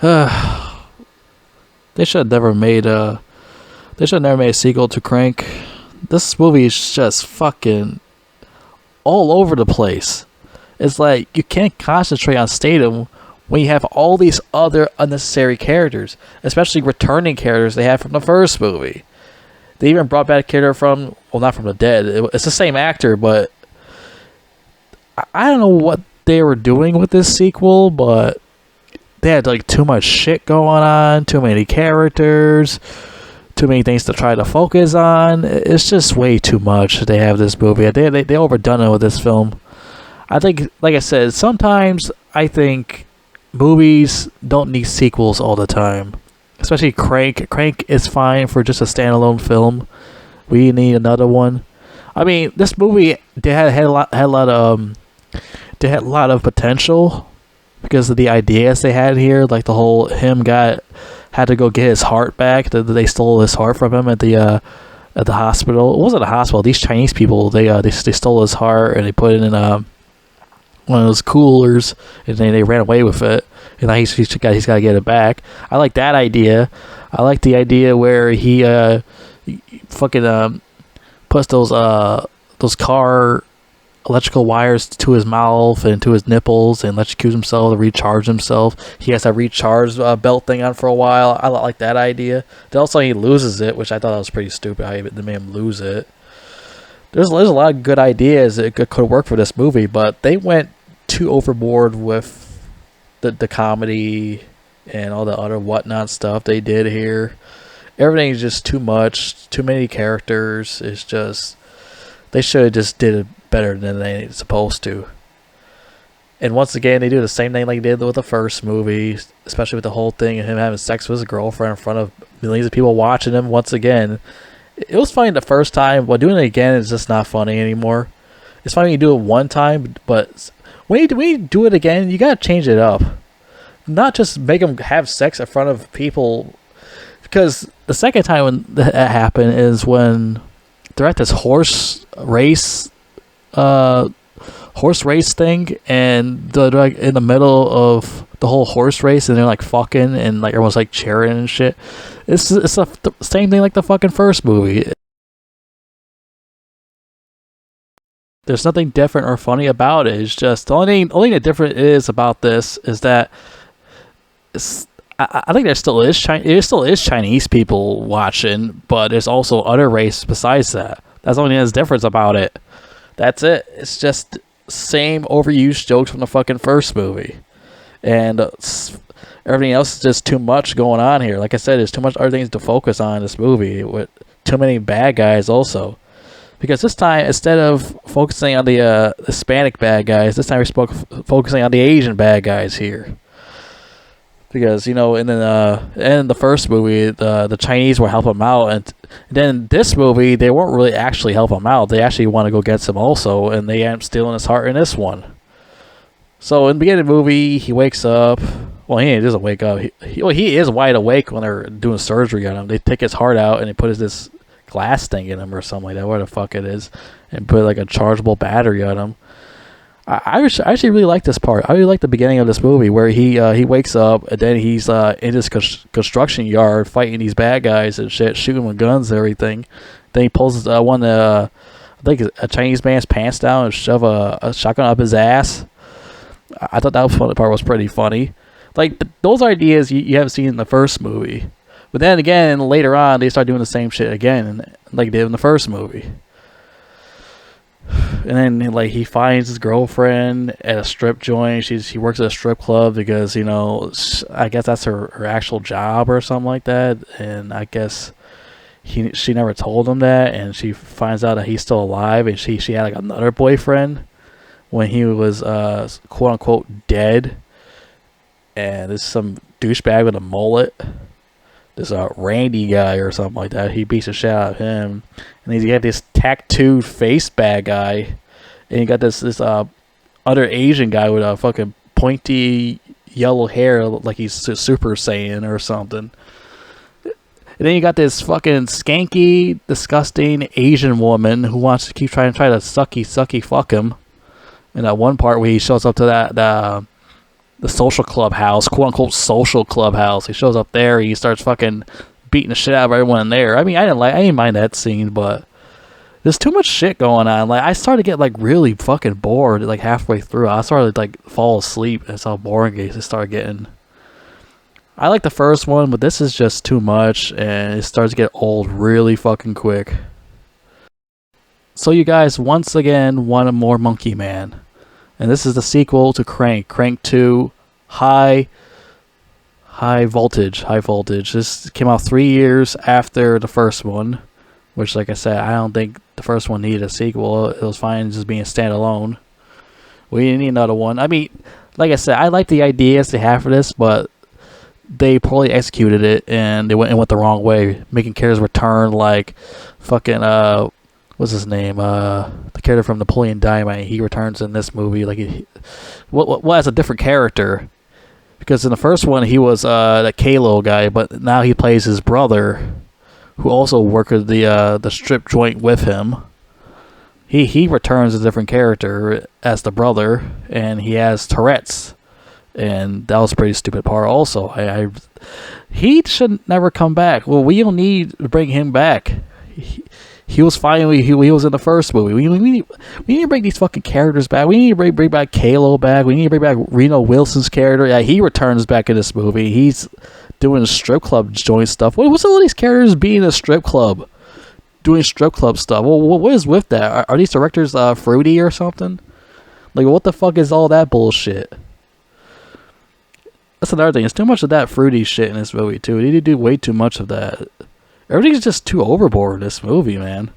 They should have never made a. They should have never made a sequel to Crank. This movie is just fucking all over the place. It's like you can't concentrate on Statham when you have all these other unnecessary characters, especially returning characters they had from the first movie. They even brought back a character from, well, not from the dead. It's the same actor, but I don't know what they were doing with this sequel, but they had like too much shit going on, too many characters, too many things to try to focus on. It's just way too much. They have this movie. They overdone it with this film. I think, like I said, sometimes I think movies don't need sequels all the time. Especially Crank. Crank is fine for just a standalone film. We need another one. I mean, this movie they had a lot of they had a lot of potential because of the ideas they had here. Like the whole had to go get his heart back. They stole his heart from him at the hospital. It wasn't a hospital. These Chinese people they stole his heart and they put it in one of those coolers, and then they ran away with it. And now he's got to get it back. I like that idea. I like the idea where he fucking puts those car electrical wires to his mouth and to his nipples and electrocutes himself to recharge himself. He has that recharge belt thing on for a while. I like that idea. Then also he loses it, which I thought was pretty stupid how they made him lose it. There's a lot of good ideas that could work for this movie, but they went too overboard with the comedy and all the other whatnot stuff they did here. Everything is just too much, too many characters. It's just they should have just did it better than they supposed to. And once again, they do the same thing like they did with the first movie, especially with the whole thing of him having sex with his girlfriend in front of millions of people watching him. Once again, it was funny the first time, but doing it again is just not funny anymore. It's funny when you do it one time, but when you do it again, you gotta change it up. Not just make them have sex in front of people. Because the second time when that happened is when they're at this horse race thing, and they're like in the middle of the whole horse race, and they're like fucking, and like everyone's like cheering and shit. It's the same thing like the fucking first movie. There's nothing different or funny about it. It's just the only thing that different is about this is that I think there still is Chinese people watching, but there's also other races besides that. That's the only thing that's difference about it. That's it. It's just same overused jokes from the fucking first movie, and everything else is just too much going on here. Like I said, there's too much other things to focus on in this movie with too many bad guys also. Because this time, instead of focusing on the Hispanic bad guys, this time we're focusing on the Asian bad guys here. Because, in the first movie, the Chinese were helping him out, and then this movie, they weren't really actually helping him out. They actually want to go get him also, and they end up stealing his heart in this one. So in the beginning of the movie, he wakes up. Well, he doesn't wake up. He is wide awake when they're doing surgery on him. They take his heart out, and they put this glass thing in him or something like that, where the fuck it is, and put like a chargeable battery on him. I actually really like this part. I really like the beginning of this movie where he wakes up and then he's in this construction yard fighting these bad guys and shit, shooting with guns and everything. Then he pulls I think a Chinese man's pants down and shove a shotgun up his ass. I thought that part was pretty funny. Like those ideas you haven't seen in the first movie. But then again, later on, they start doing the same shit again, like they did in the first movie. And then, like, he finds his girlfriend at a strip joint. She works at a strip club because, I guess that's her actual job or something like that. And I guess she never told him that. And she finds out that he's still alive. And she had, like, another boyfriend when he was, quote-unquote, dead. And there's some douchebag with a mullet. This Randy guy or something like that. He beats the shit out of him, and then you got this tattooed face bad guy, and you got this other Asian guy with a fucking pointy yellow hair, like he's Super Saiyan or something. And then you got this fucking skanky, disgusting Asian woman who wants to keep trying to sucky fuck him. In that one part where he shows up to the social clubhouse, quote unquote social clubhouse. He shows up there, he starts fucking beating the shit out of everyone in there. I mean, I didn't mind that scene, but there's too much shit going on. Like, I started to get like really fucking bored like halfway through. I started to like fall asleep. That's how boring it started getting. I like the first one, but this is just too much, and it starts to get old really fucking quick. So you guys once again want a more Monkey Man. And this is the sequel to Crank. Crank 2, High Voltage. This came out 3 years after the first one. Which, like I said, I don't think the first one needed a sequel. It was fine just being standalone. We didn't need another one. I mean, like I said, I like the ideas they have for this, but they poorly executed it, and they went the wrong way, making characters return like fucking what's his name? The character from Napoleon Dynamite. He returns in this movie like well, as a different character, because in the first one he was the Kalo guy, but now he plays his brother, who also worked at the strip joint with him. He returns a different character as the brother, and he has Tourette's. And that was a pretty stupid part also. He should never come back. Well, we don't need to bring him back. He was fine when he was in the first movie. We need to bring these fucking characters back. We need to bring back Kalo back. We need to bring back Reno Wilson's character. Yeah, he returns back in this movie. He's doing strip club joint stuff. What's all these characters being in a strip club? Doing strip club stuff. Well, what is with that? Are these directors fruity or something? Like, what the fuck is all that bullshit? That's another thing. It's too much of that fruity shit in this movie, too. They need to do way too much of that. Everything's just too overboard in this movie, man.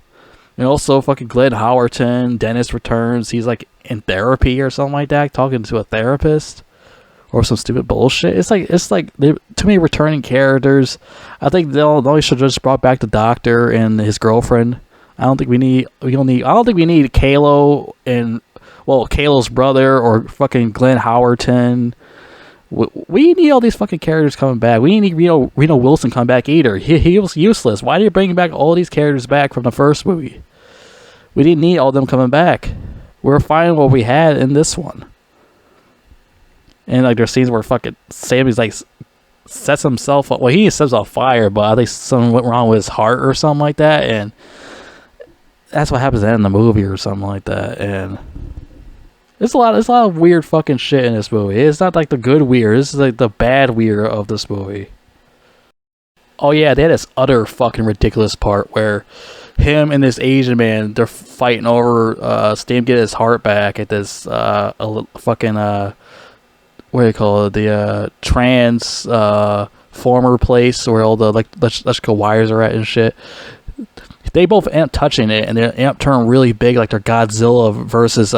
And also, fucking Glenn Howerton, Dennis returns. He's, like, in therapy or something like that, talking to a therapist. Or some stupid bullshit. It's like too many returning characters. I think they should have just brought back the doctor and his girlfriend. I don't think we need Kalo and, well, Kalo's brother or fucking Glenn Howerton. We need all these fucking characters coming back. We need Reno Wilson come back either. He was useless. Why are you bringing back all these characters back from the first movie? We didn't need all of them coming back. We're fine with what we had in this one. And like there's scenes where fucking Sammy's like sets himself up. Well, he sets on fire, but I think something went wrong with his heart or something like that. And that's what happens in the movie or something like that. And There's a lot of weird fucking shit in this movie. It's not like the good weird. This is like the bad weird of this movie. Oh yeah, they had this other fucking ridiculous part where him and this Asian man, they're fighting over Stam get his heart back at this fucking what do you call it? The transformer place where all the electrical wires are at and shit. They both end up touching it, and they end up turning really big, like they're Godzilla versus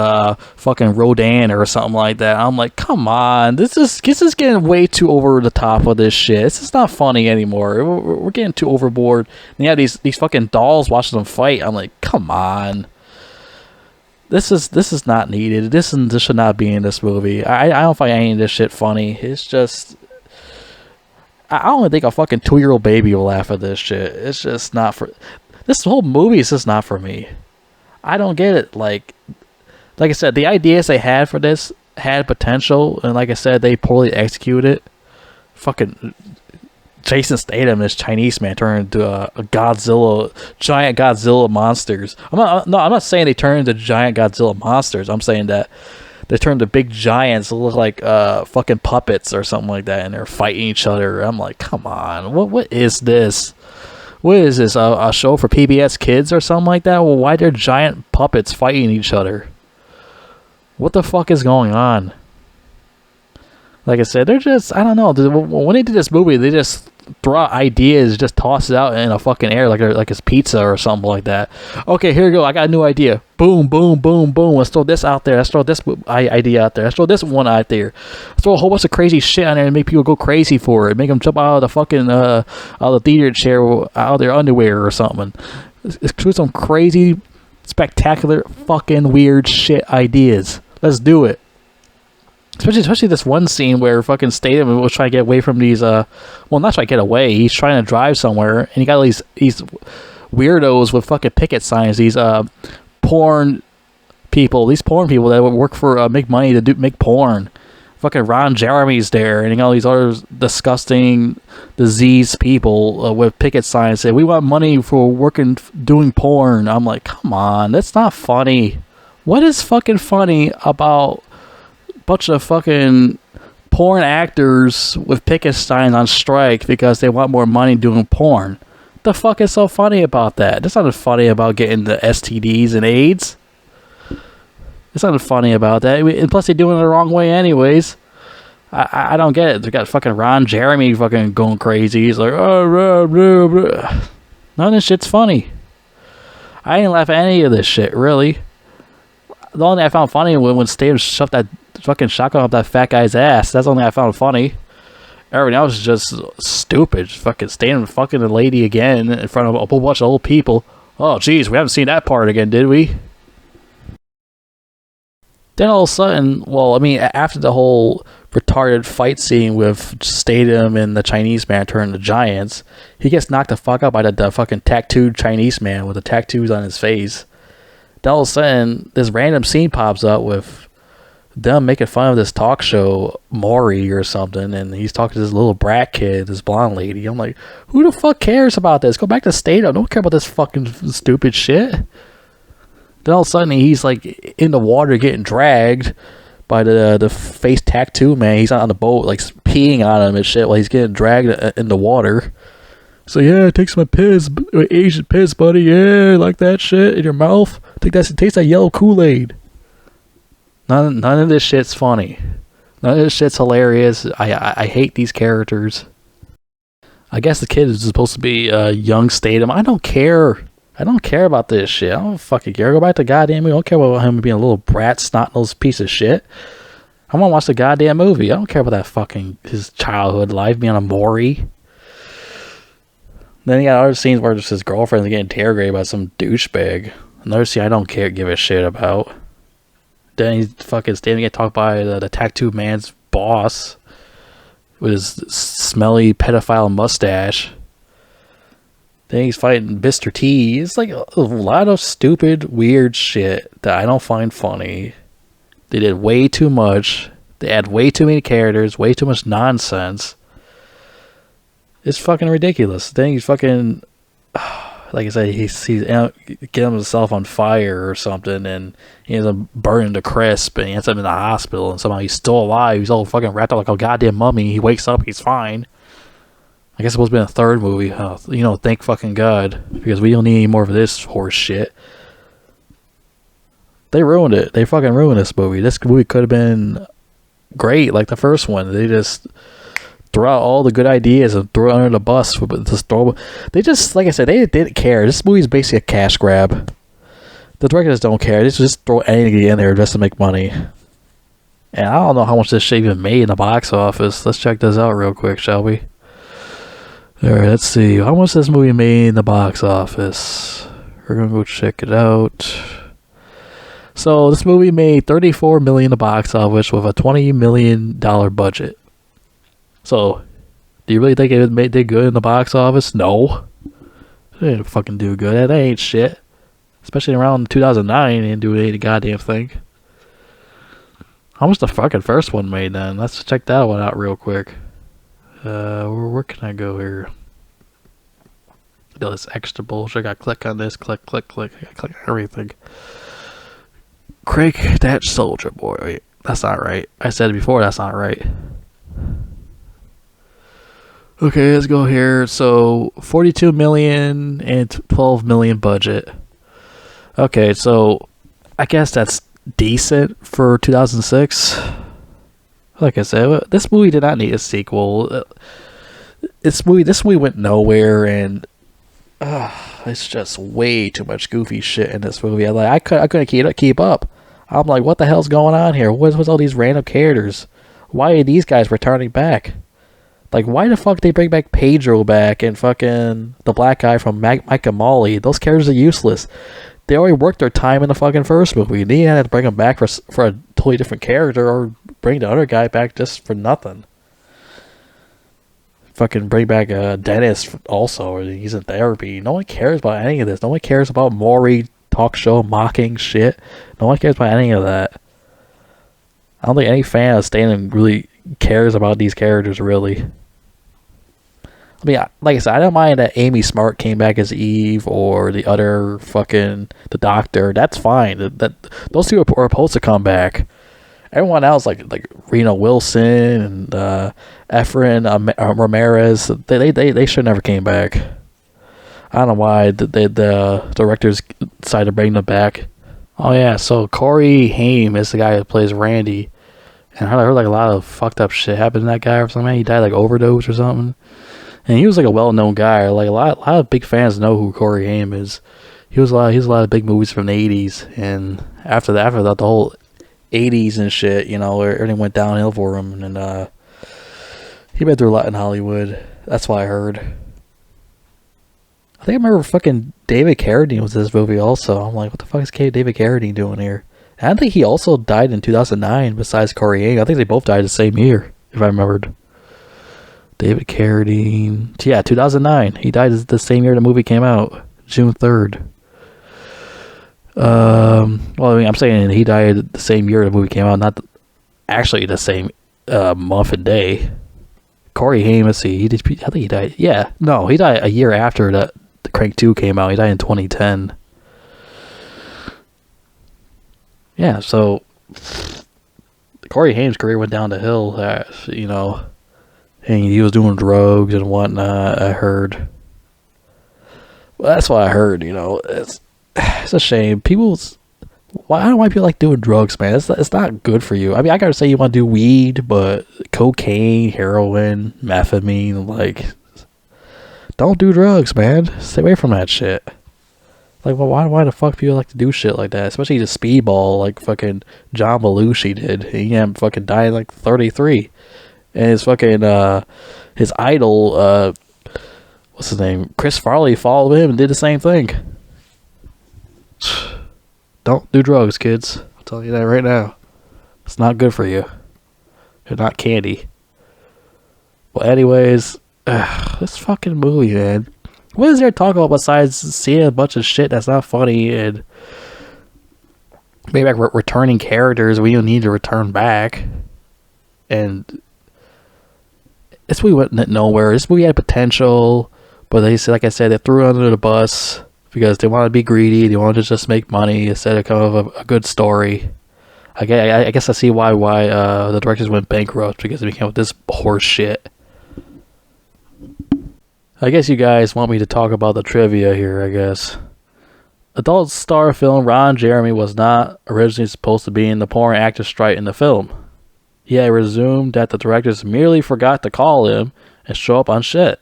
fucking Rodan or something like that. I'm like, come on, this is getting way too over the top of this shit. This is not funny anymore. We're getting too overboard. And you have these fucking dolls watching them fight. I'm like, come on. This is not needed. This should not be in this movie. I don't find any of this shit funny. It's just, I don't think a fucking 2-year-old baby will laugh at this shit. It's just not for. This whole movie is just not for me. I don't get it. Like I said, the ideas they had for this had potential, and like I said, they poorly executed it. Fucking Jason Statham, this Chinese man, turned into a Godzilla, giant Godzilla monsters. I'm not saying they turned into giant Godzilla monsters. I'm saying that they turned into big giants that look like fucking puppets or something like that, and they're fighting each other. I'm like, come on, what is this? What is this, a show for PBS Kids or something like that? Well, why are there giant puppets fighting each other? What the fuck is going on? Like I said, they're just, I don't know. When they did this movie, they just throw out ideas, just toss it out in a fucking air like it's pizza or something like that. Okay, here you go. I got a new idea. Boom, boom, boom, boom. Let's throw this out there. Let's throw this idea out there. Let's throw this one out there. Let's throw a whole bunch of crazy shit on there and make people go crazy for it. Make them jump out of the fucking out of the theater chair, out of their underwear or something. Let's do some crazy, spectacular, fucking weird shit ideas. Let's do it. Especially this one scene where fucking Statham was trying to get away from these, well, not trying to get away. He's trying to drive somewhere, and he got all these weirdos with fucking picket signs. These porn people that work for make money to make porn. Fucking Ron Jeremy's there, and all these other disgusting, diseased people with picket signs say, "We want money for working, doing porn." I'm like, come on, that's not funny. What is fucking funny about a bunch of fucking porn actors with picket signs on strike because they want more money doing porn? The fuck is so funny about that? There's nothing funny about getting the STDs and AIDS. There's nothing funny about that. And plus, they're doing it the wrong way anyways. I don't get it. They got fucking Ron Jeremy fucking going crazy. He's like, oh, blah, blah, blah. None of this shit's funny. I didn't laugh at any of this shit, really. The only thing I found funny was when Statham shoved that fucking shotgun up that fat guy's ass. That's the only thing I found funny. Everything else is just stupid. Fucking Statham fucking the lady again in front of a whole bunch of old people. Oh, jeez, we haven't seen that part again, did we? Then all of a sudden, well, I mean, after the whole retarded fight scene with Statham and the Chinese man turning to giants, he gets knocked the fuck out by the fucking tattooed Chinese man with the tattoos on his face. Then all of a sudden, this random scene pops up with them making fun of this talk show, Maury or something, and he's talking to this little brat kid, this blonde lady. I'm like, who the fuck cares about this? Go back to Statham. Don't care about this fucking stupid shit. Then all of a sudden, he's like in the water getting dragged by the face tattoo man. He's on the boat, like peeing on him and shit while he's getting dragged in the water. So yeah, take some piss, Asian piss, buddy. Yeah, like that shit in your mouth. Taste that yellow Kool-Aid. None of this shit's funny. None of this shit's hilarious. I hate these characters. I guess the kid is supposed to be young Statham. I don't care. I don't care about this shit. I don't fucking care. Go back to goddamn movie. I don't care about him being a little brat, snot-nosed piece of shit. I want to watch the goddamn movie. I don't care about that fucking his childhood life being a Maury. Then you got other scenes where just his girlfriend's getting interrogated by some douchebag. Another scene I don't give a shit about. Then he's fucking standing get talked by the tattooed man's boss with his smelly pedophile mustache. Then he's fighting Mr. T. It's like a lot of stupid, weird shit that I don't find funny. They did way too much. They add way too many characters, way too much nonsense. It's fucking ridiculous. Then he's fucking, like I said, he's getting himself on fire or something, and he ends up burning to crisp, and he ends up in the hospital, and somehow he's still alive. He's all fucking wrapped up like a goddamn mummy. He wakes up, he's fine. I guess it's supposed to be a third movie. Thank fucking God, because we don't need any more of this horse shit. They ruined it. They fucking ruined this movie. This movie could have been great, like the first one. They just throw out all the good ideas and throw it under the bus. They just, like I said, they didn't care. This movie is basically a cash grab. The directors don't care. They just throw anything in there just to make money. And I don't know how much this shit even made in the box office. Let's check this out real quick, shall we? Alright, let's see. How much this movie made in the box office? We're gonna go check it out. So this movie made $34 million in the box office with a $20 million budget. So, do you really think it did good in the box office? No. It didn't fucking do good. That ain't shit. Especially around 2009, it didn't do any goddamn thing. How much the fucking first one made then? Let's check that one out real quick. Where can I go here? This extra bullshit. I gotta click on this, click. I gotta click on everything. Craig, that soldier boy. Wait, that's not right. I said it before, that's not right. Okay, let's go here. So, 42 million and 12 million budget. Okay, so I guess that's decent for 2006. Like I said, this movie did not need a sequel. This movie went nowhere, and it's just way too much goofy shit in this movie. I couldn't keep up. I'm like, what the hell's going on here? What's all these random characters? Why are these guys returning back? Like, why the fuck they bring back Pedro back and fucking the black guy from Mike and Molly? Those characters are useless. They already worked their time in the fucking first movie. They didn't have to bring them back for a totally different character or bring the other guy back just for nothing. Fucking bring back Dennis also, or he's in therapy. No one cares about any of this. No one cares about Maury talk show mocking shit. No one cares about any of that. I don't think any fan of Statham really cares about these characters, really. I mean, like I said, I don't mind that Amy Smart came back as Eve or the other fucking the Doctor. That's fine. That those two are supposed to come back. Everyone else, like Reno Wilson and Efren Ramirez, they should never came back. I don't know why the directors decided to bring them back. Oh yeah, so Corey Haim is the guy that plays Randy, and I heard like a lot of fucked up shit happened to that guy or something. He died like overdose or something, and he was like a well-known guy. Like a lot of big fans know who Corey Haim is. He was a lot of big movies from the '80s, and after that, the whole '80s and shit, you know, everything went downhill for him, and he been through a lot in Hollywood. That's what I heard. I think I remember fucking David Carradine was in this movie also. I'm like, what the fuck is David Carradine doing here? And I think he also died in 2009 besides Corey Haim. I think they both died the same year, if I remembered. David Carradine. Yeah, 2009. He died the same year the movie came out. June 3rd. Well, I mean, I'm saying he died the same year the movie came out, not actually the same month and day. Corey Haim, let's see, I think he died. Yeah, no, he died a year after the Crank 2 came out. He died in 2010. Yeah, so Corey Haim's career went down the hill. You know, and he was doing drugs and whatnot. I heard. Well, that's what I heard. You know, it's a shame. I don't know why people like doing drugs, man. It's not good for you. I mean, I gotta say you want to do weed, but cocaine, heroin, methamphetamine, like, don't do drugs, man. Stay away from that shit. Like, well, why the fuck people like to do shit like that? Especially the speedball, like fucking John Belushi did. He ended up fucking dying like 33, and his fucking his idol, what's his name, Chris Farley, followed him and did the same thing. Don't do drugs, kids. I'll tell you that right now. It's not good for you. They're not candy. Well, anyways, this fucking movie, man. What is there to talk about besides seeing a bunch of shit that's not funny and maybe like returning characters we don't need to return back? And this movie went nowhere. This movie had potential, but they said, like I said, they threw it under the bus because they wanted to be greedy. They wanted to just make money instead of kind of a good story. I guess I see why the directors went bankrupt, because they came up with this horse shit. I guess you guys want me to talk about the trivia here, I guess. Adult star film Ron Jeremy was not originally supposed to be in the porn actor strike in the film. He had resumed that the directors merely forgot to call him and show up on set.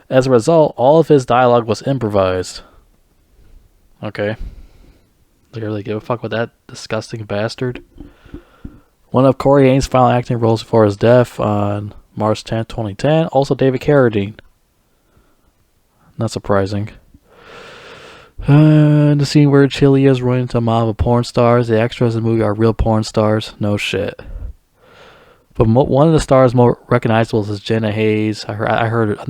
As a result, all of his dialogue was improvised. Okay. Like, I really give a fuck with that disgusting bastard. One of Corey Haim's final acting roles before his death on March 10th, 2010. Also David Carradine. Not surprising. The scene where Chili is running into a mob of porn stars. The extras in the movie are real porn stars. No shit. But one of the stars more recognizable is Jenna Hayes. I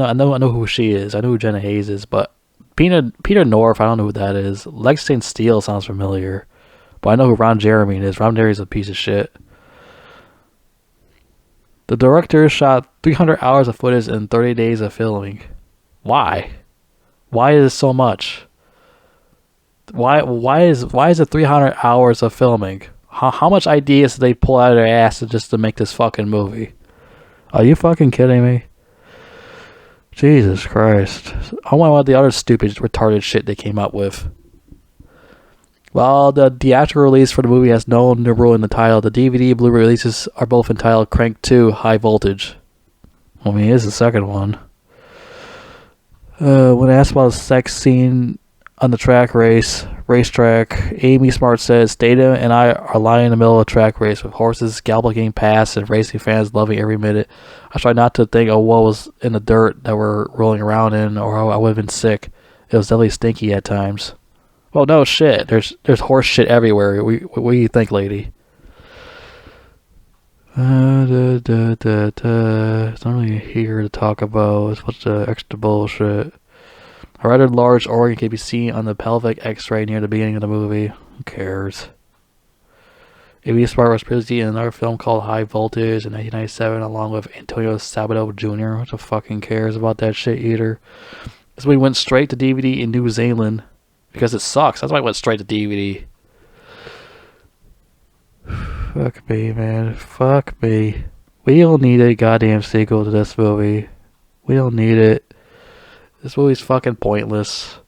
know who she is. I know who Jenna Hayes is, but Peter North, I don't know who that is. Lexington Steele sounds familiar, but I know who Ron Jeremy is. Ron Jeremy's a piece of shit. The director shot 300 hours of footage in 30 days of filming. Why? Why is it so much? Why is it 300 hours of filming? How much ideas did they pull out of their ass just to make this fucking movie? Are you fucking kidding me? Jesus Christ. I wonder what the other stupid, retarded shit they came up with. While the theatrical release for the movie has no new rule in the title, the DVD and Blu-ray releases are both entitled Crank 2 High Voltage. I mean, here's the second one. When asked about a sex scene on the racetrack, Amy Smart says, Statham and I are lying in the middle of a track race with horses galloping past and racing fans loving every minute. I try not to think of what was in the dirt that we're rolling around in, or I would have been sick. It was definitely stinky at times. Well, no shit. There's horse shit everywhere. What do you think, lady? It's not really here to talk about. It's a bunch of extra bullshit. A rather large organ can be seen on the pelvic X-ray near the beginning of the movie. Who cares? Amy Smart was previously in another film called High Voltage in 1997, along with Antonio Sabato Jr. Who the fucking cares about that shit either? This movie went straight to DVD in New Zealand because it sucks. That's why it went straight to DVD. Fuck me, man. Fuck me. We don't need a goddamn sequel to this movie. We don't need it. This movie's fucking pointless.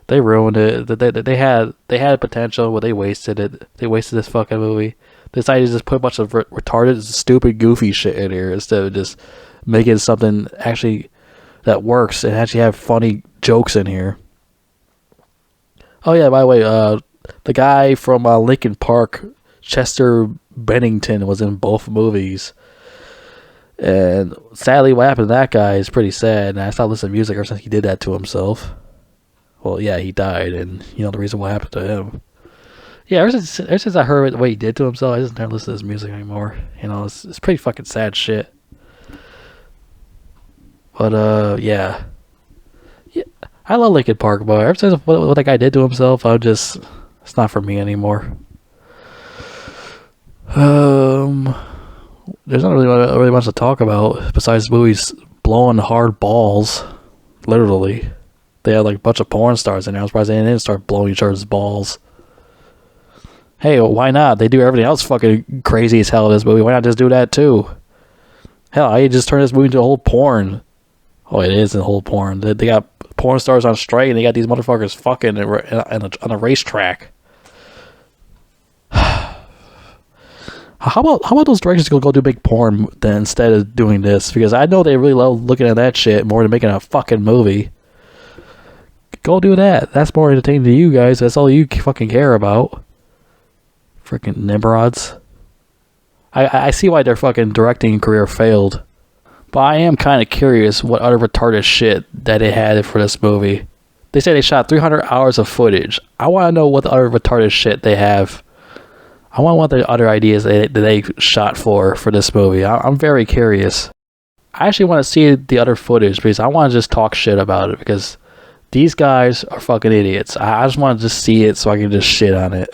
They ruined it. They had potential, but they wasted it. They wasted this fucking movie. They decided to just put a bunch of retarded, stupid, goofy shit in here instead of just making something actually that works and actually have funny jokes in here. Oh yeah, by the way, the guy from Linkin Park, Chester Bennington, was in both movies. And sadly, what happened to that guy is pretty sad. And I stopped listening to music ever since he did that to himself. Well, yeah, he died, and you know the reason what happened to him. Yeah, ever since I heard what he did to himself, I just never listen to his music anymore. You know, it's pretty fucking sad shit. But yeah, I love Linkin Park, but ever since what that guy did to himself, it's not for me anymore. There's not really much to talk about besides movies blowing hard balls, literally. They had like a bunch of porn stars in there. I'm surprised they didn't start blowing each other's balls. Hey, well, why not? They do everything else fucking crazy as hell in this movie. Why not just do that too? Hell, I just turn this movie into a whole porn. Oh, it is a whole porn. They got porn stars on strike, and they got these motherfuckers fucking on a racetrack. How about those directors go do big porn then instead of doing this? Because I know they really love looking at that shit more than making a fucking movie. Go do that. That's more entertaining to you guys. That's all you fucking care about. Freaking Nimrods. I see why their fucking directing career failed. But I am kind of curious what other retarded shit that they had for this movie. They say they shot 300 hours of footage. I want to know what the other retarded shit they have. I want what the other ideas that they shot for this movie. I'm very curious. I actually want to see the other footage because I want to just talk shit about it because these guys are fucking idiots. I just want to just see it so I can just shit on it.